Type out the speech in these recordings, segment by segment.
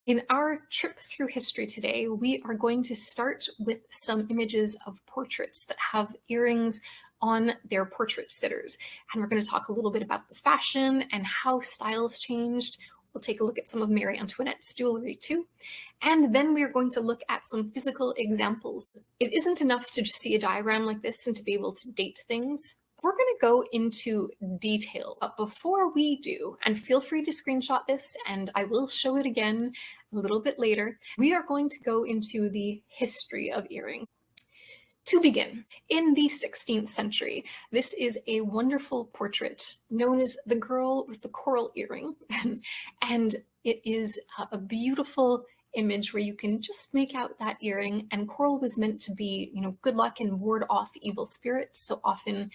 In our trip through history today, we are going to start with some images of portraits that have earrings on their portrait sitters. And we're going to talk a little bit about the fashion and how styles changed. We'll take a look at some of Marie Antoinette's jewelry too. And then we are going to look at some physical examples. It isn't enough to just see a diagram like this and to be able to date things. We're going to go into detail, but before we do, and feel free to screenshot this and I will show it again a little bit later, we are going to go into the history of earrings. To begin, in the 16th century, this is a wonderful portrait known as The Girl with the Coral Earring. And it is a beautiful image where you can just make out that earring. And coral was meant to be, good luck and ward off evil spirits. So often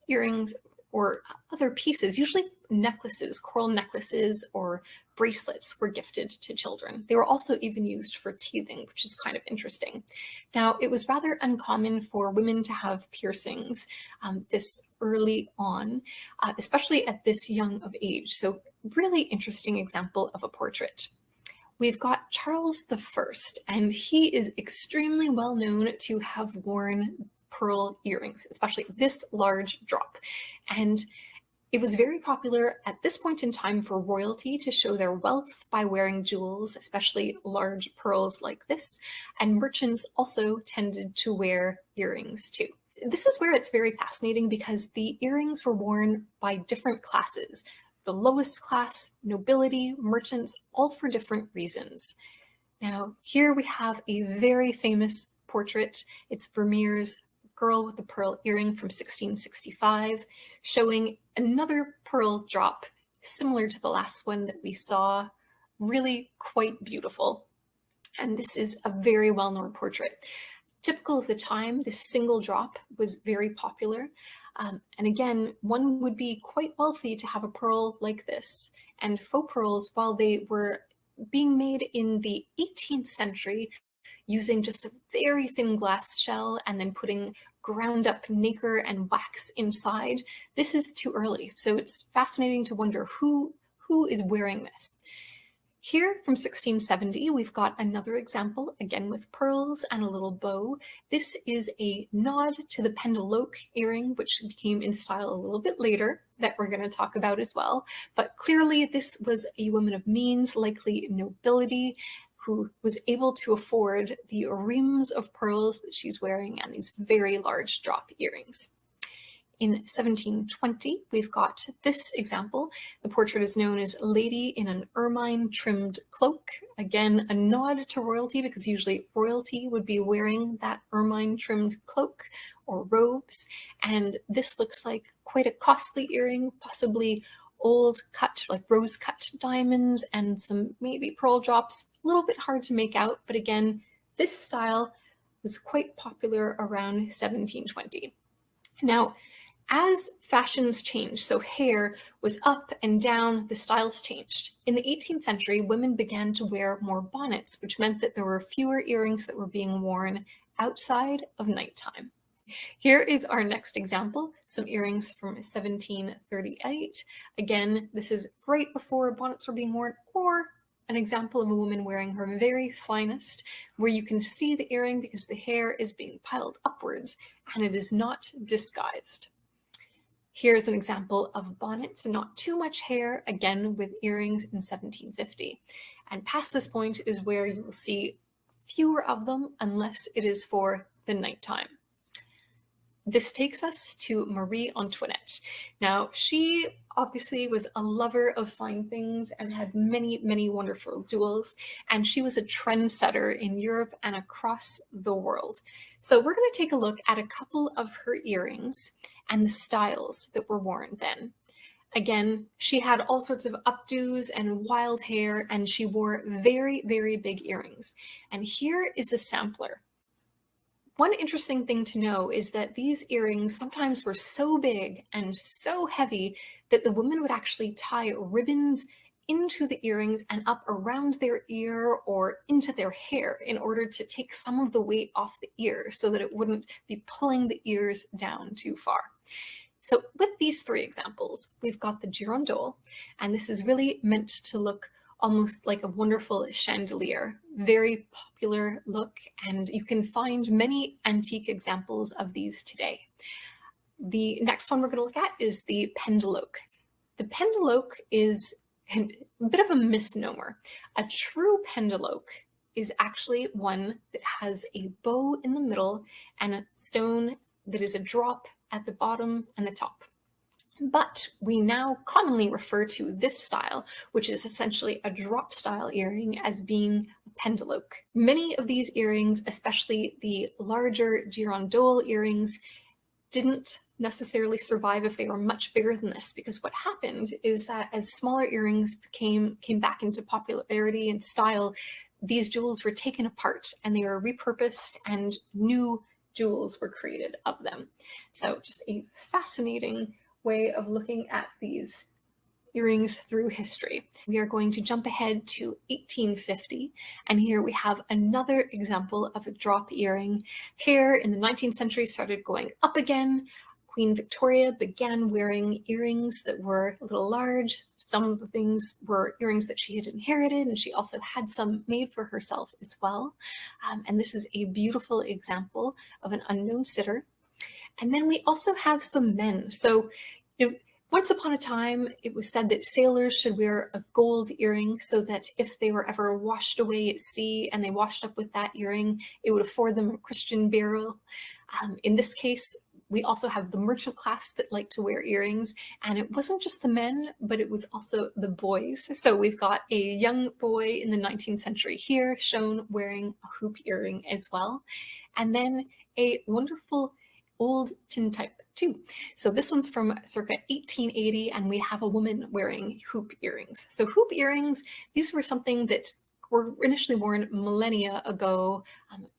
earrings or other pieces, usually necklaces, coral necklaces or bracelets were gifted to children. They were also even used for teething, which is kind of interesting. Now, it was rather uncommon for women to have piercings this early on, especially at this young of age. So really interesting example of a portrait. We've got Charles I, and he is extremely well known to have worn pearl earrings, especially this large drop. And it was very popular at this point in time for royalty to show their wealth by wearing jewels, especially large pearls like this, and merchants also tended to wear earrings too. This is where it's very fascinating because the earrings were worn by different classes. The lowest class, nobility, merchants, all for different reasons. Now, here we have a very famous portrait. It's Vermeer's Girl with the Pearl Earring from 1665, showing another pearl drop similar to the last one that we saw, really quite beautiful. And this is a very well-known portrait. Typical of the time, this single drop was very popular. And again, one would be quite wealthy to have a pearl like this. And faux pearls, while they were being made in the 18th century, using just a very thin glass shell and then putting ground up nacre and wax inside, this is too early. So it's fascinating to wonder who is wearing this. Here from 1670, we've got another example, again with pearls and a little bow. This is a nod to the pendeloque earring, which became in style a little bit later, that we're going to talk about as well. But clearly this was a woman of means, likely nobility, who was able to afford the reams of pearls that she's wearing and these very large drop earrings. In 1720, we've got this example. The portrait is known as Lady in an Ermine-Trimmed Cloak. Again, a nod to royalty because usually royalty would be wearing that ermine-trimmed cloak or robes. And this looks like quite a costly earring, possibly old cut, like rose cut diamonds and some maybe pearl drops. A little bit hard to make out, but again, this style was quite popular around 1720. Now, as fashions changed, so hair was up and down, the styles changed. In the 18th century, women began to wear more bonnets, which meant that there were fewer earrings that were being worn outside of nighttime. Here is our next example, some earrings from 1738. Again, this is right before bonnets were being worn, or an example of a woman wearing her very finest, where you can see the earring because the hair is being piled upwards and it is not disguised. Here's an example of bonnets, not too much hair, again with earrings in 1750. And past this point is where you will see fewer of them unless it is for the nighttime. This takes us to Marie Antoinette. Now, she obviously was a lover of fine things and had many, many wonderful jewels, and she was a trendsetter in Europe and across the world. So we're going to take a look at a couple of her earrings and the styles that were worn then. Again, she had all sorts of updos and wild hair, and she wore very, very big earrings. And here is a sampler. One interesting thing to know is that these earrings sometimes were so big and so heavy that the woman would actually tie ribbons into the earrings and up around their ear or into their hair in order to take some of the weight off the ear so that it wouldn't be pulling the ears down too far. So with these three examples, we've got the girandole, and this is really meant to look almost like a wonderful chandelier. Very popular look, and you can find many antique examples of these today. The next one we're going to look at is the pendeloque. The pendeloque is a bit of a misnomer. A true pendeloque is actually one that has a bow in the middle and a stone that is a drop at the bottom and the top. But we now commonly refer to this style, which is essentially a drop style earring, as being a pendeloque. Many of these earrings, especially the larger girandole earrings, didn't necessarily survive if they were much bigger than this, because what happened is that as smaller earrings came back into popularity and style, these jewels were taken apart and they were repurposed and new jewels were created of them. So just a fascinating way of looking at these earrings through history. We are going to jump ahead to 1850, and here we have another example of a drop earring. Hair in the 19th century started going up again. Queen Victoria began wearing earrings that were a little large. Some of the things were earrings that she had inherited, and she also had some made for herself as well. And this is a beautiful example of an unknown sitter. And then we also have some men. So, once upon a time, it was said that sailors should wear a gold earring so that if they were ever washed away at sea and they washed up with that earring, it would afford them a Christian burial. In this case, we also have the merchant class that like to wear earrings, and it wasn't just the men, but it was also the boys. So we've got a young boy in the 19th century here shown wearing a hoop earring as well. And then a wonderful old tintype too. So this one's from circa 1880, and we have a woman wearing hoop earrings. So hoop earrings, these were something that were initially worn millennia ago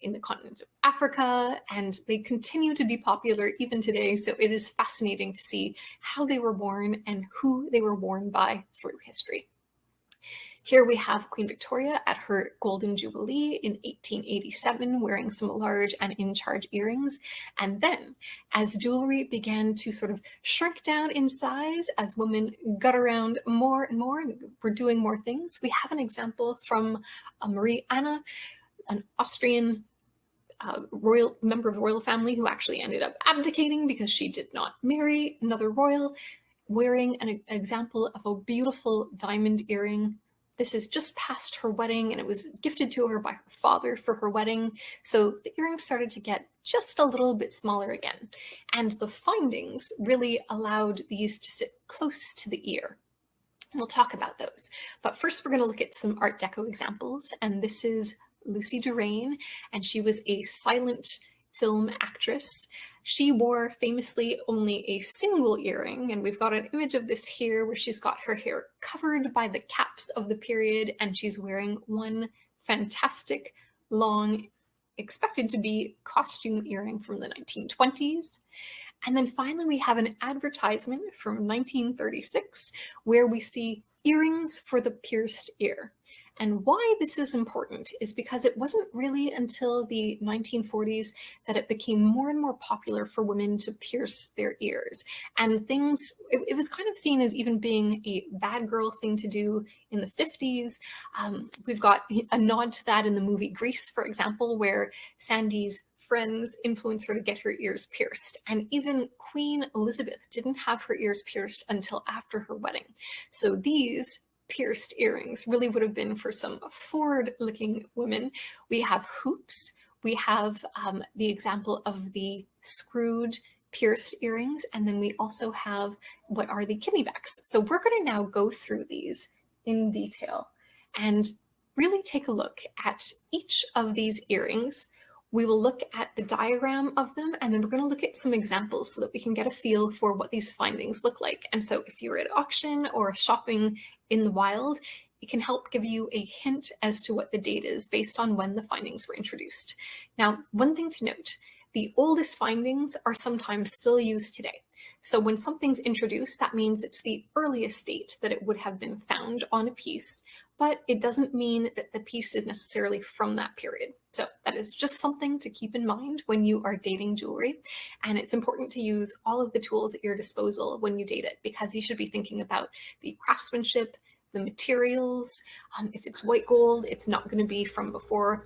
in the continent of Africa, and they continue to be popular even today. So it is fascinating to see how they were worn and who they were worn by through history. Here we have Queen Victoria at her Golden Jubilee in 1887, wearing some large and in-charge earrings. And then, as jewelry began to sort of shrink down in size, as women got around more and more and were doing more things, we have an example from Marie Anna, an Austrian royal member of the royal family who actually ended up abdicating because she did not marry another royal, wearing an example of a beautiful diamond earring. This is just past her wedding, and it was gifted to her by her father for her wedding. So the earrings started to get just a little bit smaller again. And the findings really allowed these to sit close to the ear. We'll talk about those. But first, we're going to look at some Art Deco examples. And this is Lucy Durain, and she was a silent film actress. She wore famously only a single earring, and we've got an image of this here where she's got her hair covered by the caps of the period, and she's wearing one fantastic, long, expected to be costume earring from the 1920s. And then finally, we have an advertisement from 1936 where we see earrings for the pierced ear. And why this is important is because it wasn't really until the 1940s that it became more and more popular for women to pierce their ears. And it was kind of seen as even being a bad girl thing to do in the 50s. We've got a nod to that in the movie Grease, for example, where Sandy's friends influence her to get her ears pierced. And even Queen Elizabeth didn't have her ears pierced until after her wedding. So these pierced earrings really would have been for some forward-looking women. We have hoops. We have the example of the screwed pierced earrings, and then we also have what are the kidney backs. So we're going to now go through these in detail and really take a look at each of these earrings. We will look at the diagram of them, and then we're going to look at some examples so that we can get a feel for what these findings look like. And so if you're at auction or shopping in the wild, it can help give you a hint as to what the date is based on when the findings were introduced. Now, one thing to note, the oldest findings are sometimes still used today. So when something's introduced, that means it's the earliest date that it would have been found on a piece, but it doesn't mean that the piece is necessarily from that period. So that is just something to keep in mind when you are dating jewelry. And it's important to use all of the tools at your disposal when you date it, because you should be thinking about the craftsmanship, the materials. If it's white gold, it's not going to be from before,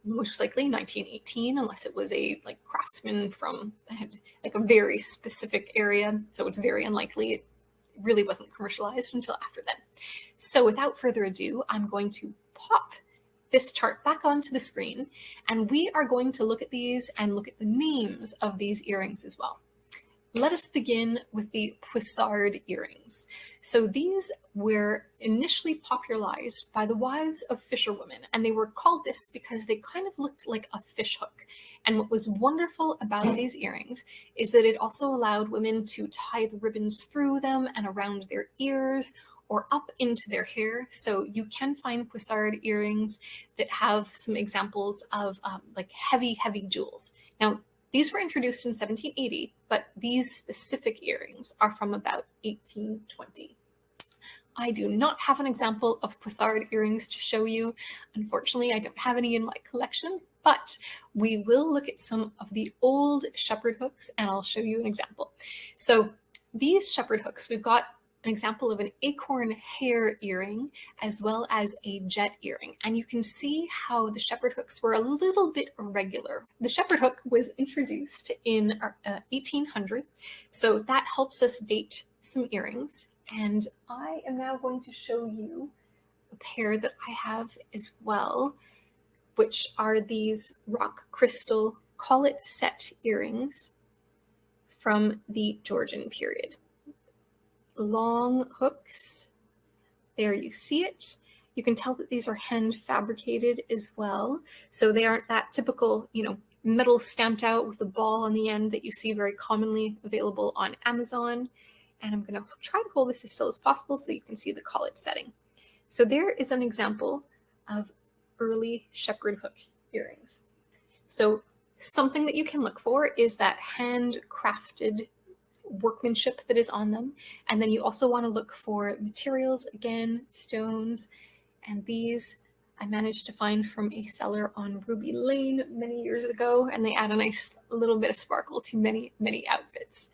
most likely 1918, unless it was a like craftsman from like a very specific area. So it's very unlikely it really wasn't commercialized until after then. So without further ado, I'm going to pop this chart back onto the screen, and we are going to look at these and look at the names of these earrings as well. Let us begin with the poissarde earrings. So these were initially popularized by the wives of fisherwomen, and they were called this because they kind of looked like a fish hook. And what was wonderful about these earrings is that it also allowed women to tie the ribbons through them and around their ears or up into their hair. So you can find poissarde earrings that have some examples of like heavy jewels. Now, these were introduced in 1780, but these specific earrings are from about 1820. I do not have an example of poissarde earrings to show you. Unfortunately, I don't have any in my collection, but we will look at some of the old shepherd hooks and I'll show you an example. So these shepherd hooks, we've got an example of an acorn hair earring as well as a jet earring. And you can see how the shepherd hooks were a little bit irregular. The shepherd hook was introduced in 1800, so that helps us date some earrings. And I am now going to show you a pair that I have as well, which are these rock crystal collet set earrings from the Georgian period. Long hooks. There you see it. You can tell that these are hand fabricated as well. So they aren't that typical, metal stamped out with a ball on the end that you see very commonly available on Amazon. And I'm going to try to hold this as still as possible so you can see the collet setting. So there is an example of early shepherd hook earrings. So something that you can look for is that handcrafted workmanship that is on them. And then you also want to look for materials, again, stones. And these I managed to find from a seller on Ruby Lane many years ago, and they add a nice little bit of sparkle to many outfits.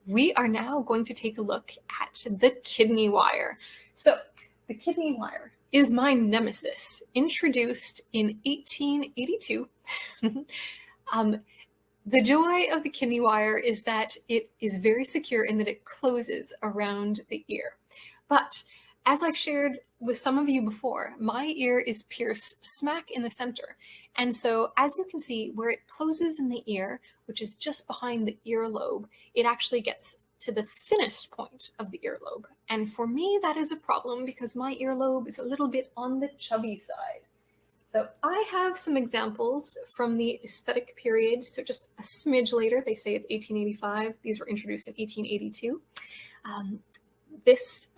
We are now going to take a look at the kidney wire. So the kidney wire is my nemesis, introduced in 1882. The joy of the kidney wire is that it is very secure in that it closes around the ear. But as I've shared with some of you before, my ear is pierced smack in the center. And so as you can see, where it closes in the ear, which is just behind the earlobe, it actually gets to the thinnest point of the earlobe. And for me, that is a problem because my earlobe is a little bit on the chubby side. So I have some examples from the aesthetic period. So just a smidge later, they say it's 1885. These were introduced in 1882. I'm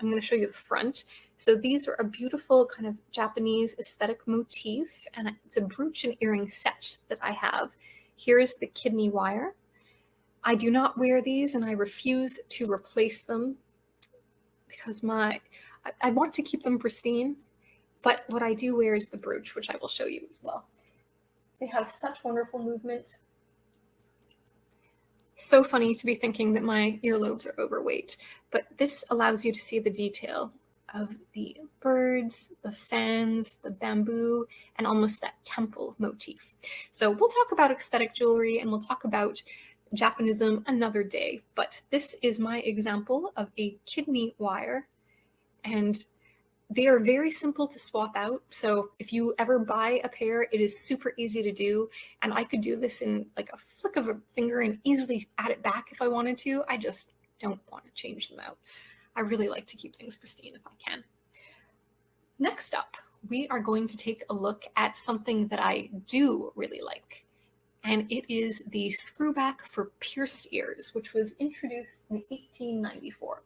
going to show you the front. So these are a beautiful kind of Japanese aesthetic motif, and it's a brooch and earring set that I have. Here's the kidney wire. I do not wear these, and I refuse to replace them because I want to keep them pristine. But what I do wear is the brooch, which I will show you as well. They have such wonderful movement. So funny to be thinking that my earlobes are overweight, but this allows you to see the detail of the birds, the fans, the bamboo, and almost that temple motif. So we'll talk about aesthetic jewelry and we'll talk about Japanism another day, but this is my example of a kidney wire, and they are very simple to swap out. So if you ever buy a pair, it is super easy to do. And I could do this in like a flick of a finger and easily add it back if I wanted to. I just don't want to change them out. I really like to keep things pristine if I can. Next up, we are going to take a look at something that I do really like. And it is the screwback for pierced ears, which was introduced in 1894.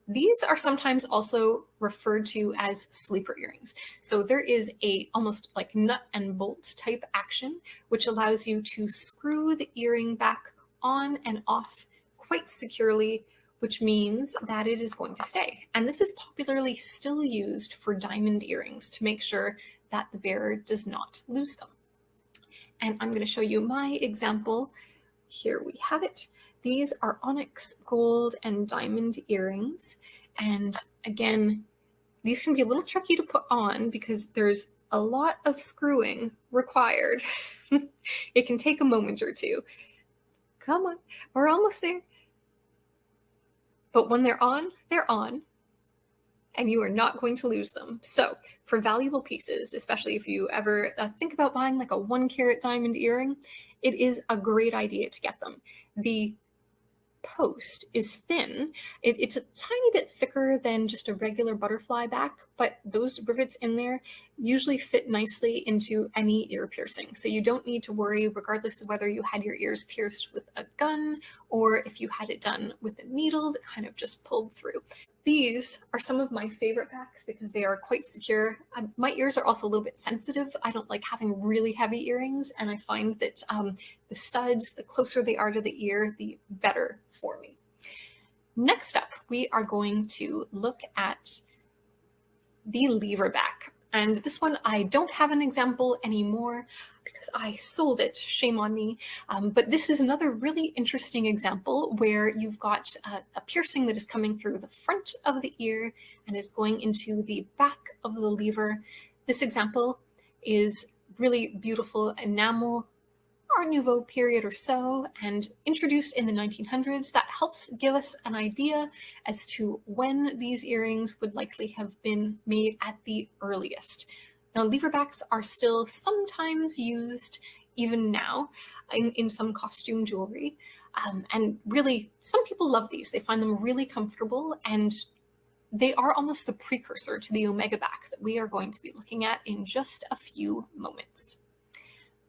These are sometimes also referred to as sleeper earrings. So there is a almost like nut and bolt type action, which allows you to screw the earring back on and off quite securely, which means that it is going to stay. And this is popularly still used for diamond earrings to make sure that the bearer does not lose them. And I'm going to show you my example. Here we have it. These are onyx, gold, and diamond earrings. And again, These can be a little tricky to put on because there's a lot of screwing required. It can take a moment or two. Come on, we're almost there. But when they're on, and you are not going to lose them. So for valuable pieces, especially if you ever think about buying like a 1 carat diamond earring, it is a great idea to get them. The post is thin. It's a tiny bit thicker than just a regular butterfly back, but those rivets in there usually fit nicely into any ear piercing. So you don't need to worry, regardless of whether you had your ears pierced with a gun or if you had it done with a needle that kind of just pulled through. These are some of my favorite backs because they are quite secure. My ears are also a little bit sensitive. I don't like having really heavy earrings, and I find that the studs, the closer they are to the ear, the better for me. Next up, we are going to look at the lever back. And this one, I don't have an example anymore because I sold it, shame on me. But this is another really interesting example where you've got a piercing that is coming through the front of the ear and is going into the back of the lever. This example is really beautiful enamel, Art Nouveau period or so, and introduced in the 1900s. That helps give us an idea as to when these earrings would likely have been made at the earliest. Now, leverbacks are still sometimes used even now in some costume jewelry. And really, some people love these. They find them really comfortable, and they are almost the precursor to the omega back that we are going to be looking at in just a few moments.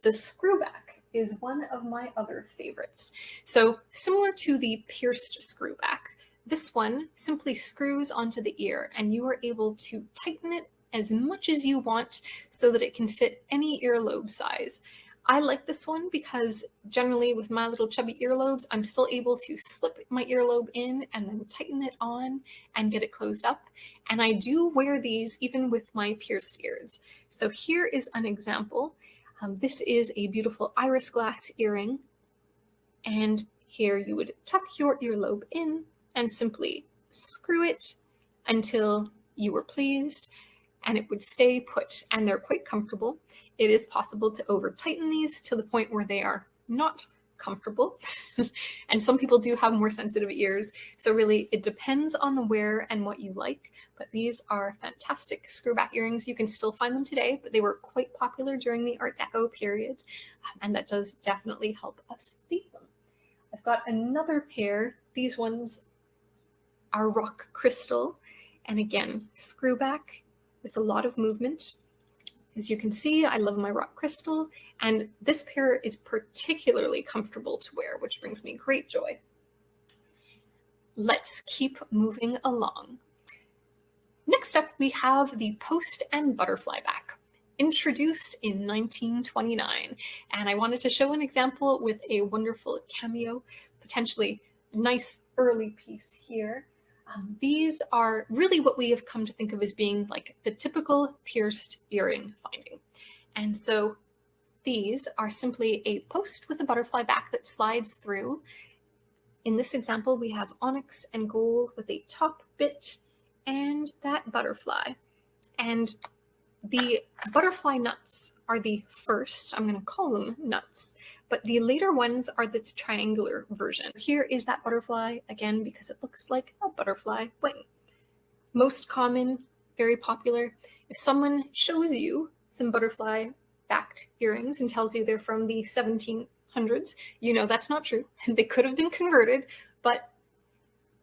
The screwback is one of my other favorites. So similar to the pierced screwback, this one simply screws onto the ear and you are able to tighten it as much as you want so that it can fit any earlobe size. I like this one because generally with my little chubby earlobes, I'm still able to slip my earlobe in and then tighten it on and get it closed up. And I do wear these even with my pierced ears. So here is an example. This is a beautiful iris glass earring, and here you would tuck your earlobe in and simply screw it until you were pleased, and it would stay put, and they're quite comfortable. It is possible to over tighten these to the point where they are not comfortable, and some people do have more sensitive ears, so really it depends on the wear and what you like. But these are fantastic screwback earrings. You can still find them today, but they were quite popular during the Art Deco period, and that does definitely help us date them. I've got another pair. These ones are rock crystal, and again, screwback with a lot of movement. As you can see, I love my rock crystal, and this pair is particularly comfortable to wear, which brings me great joy. Let's keep moving along. Next up, we have the post and butterfly back, introduced in 1929. And I wanted to show an example with a wonderful cameo, potentially nice early piece here. These are really what we have come to think of as being like the typical pierced earring finding. And so these are simply a post with a butterfly back that slides through. In this example, we have onyx and gold with a top bit and that butterfly. And the butterfly nuts are the first, I'm going to call them nuts, but the later ones are the triangular version. Here is that butterfly, again, because it looks like a butterfly wing. Most common, very popular. If someone shows you some butterfly backed earrings and tells you they're from the 1700s, you know that's not true. They could have been converted, but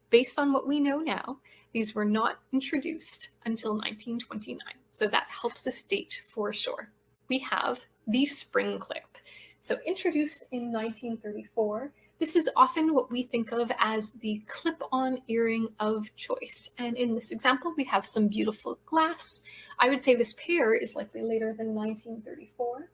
based on what we know now, these were not introduced until 1929, so that helps us date for sure. We have the spring clip. So introduced in 1934, this is often what we think of as the clip-on earring of choice. And in this example, we have some beautiful glass. I would say this pair is likely later than 1934.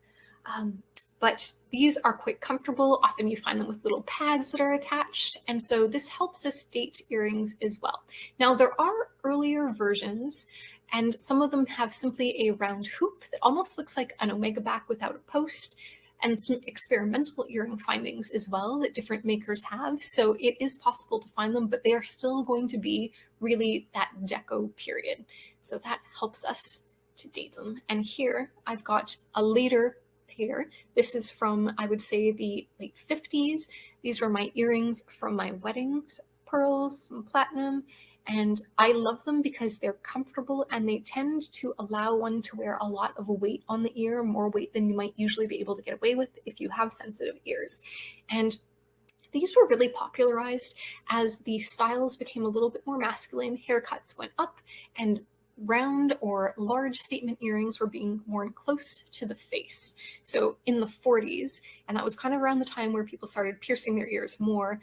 But these are quite comfortable. Often you find them with little pads that are attached. And so this helps us date earrings as well. Now there are earlier versions, and some of them have simply a round hoop that almost looks like an omega back without a post. and some experimental earring findings as well that different makers have. So it is possible to find them, but they are still going to be really that Deco period. So that helps us to date them. And here I've got a later pair. This is from, I would say, the late 50s. These were my earrings from my weddings, pearls, some platinum, and I love them because they're comfortable and they tend to allow one to wear a lot of weight on the ear, more weight than you might usually be able to get away with if you have sensitive ears. And these were really popularized as the styles became a little bit more masculine, haircuts went up, and round or large statement earrings were being worn close to the face. So in the 40s, and that was kind of around the time where people started piercing their ears more,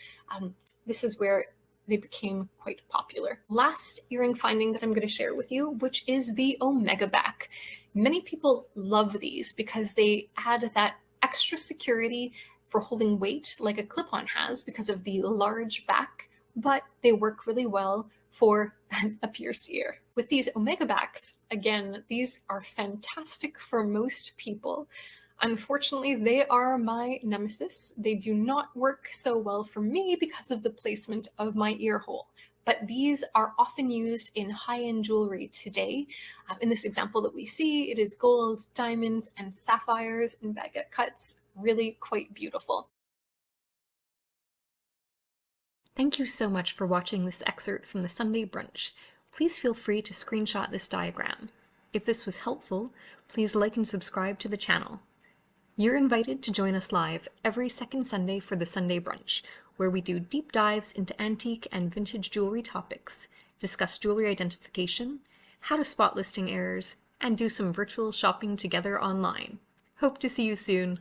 this is where they became quite popular. Last earring finding that I'm going to share with you, which is the Omega back. Many people love these because they add that extra security for holding weight like a clip-on has because of the large back, but they work really well for a pierced ear. With these Omega backs, again, these are fantastic for most people. Unfortunately, they are my nemesis. They do not work so well for me because of the placement of my ear hole. But these are often used in high-end jewelry today. In this example that we see, it is gold, diamonds, and sapphires in baguette cuts. Really quite beautiful. Thank you so much for watching this excerpt from the Sundae Brunch. Please feel free to screenshot this diagram. If this was helpful, please like and subscribe to the channel. You're invited to join us live every second Sunday for the Sundae Brunch, where we do deep dives into antique and vintage jewelry topics, discuss jewelry identification, how to spot listing errors, and do some virtual shopping together online. Hope to see you soon!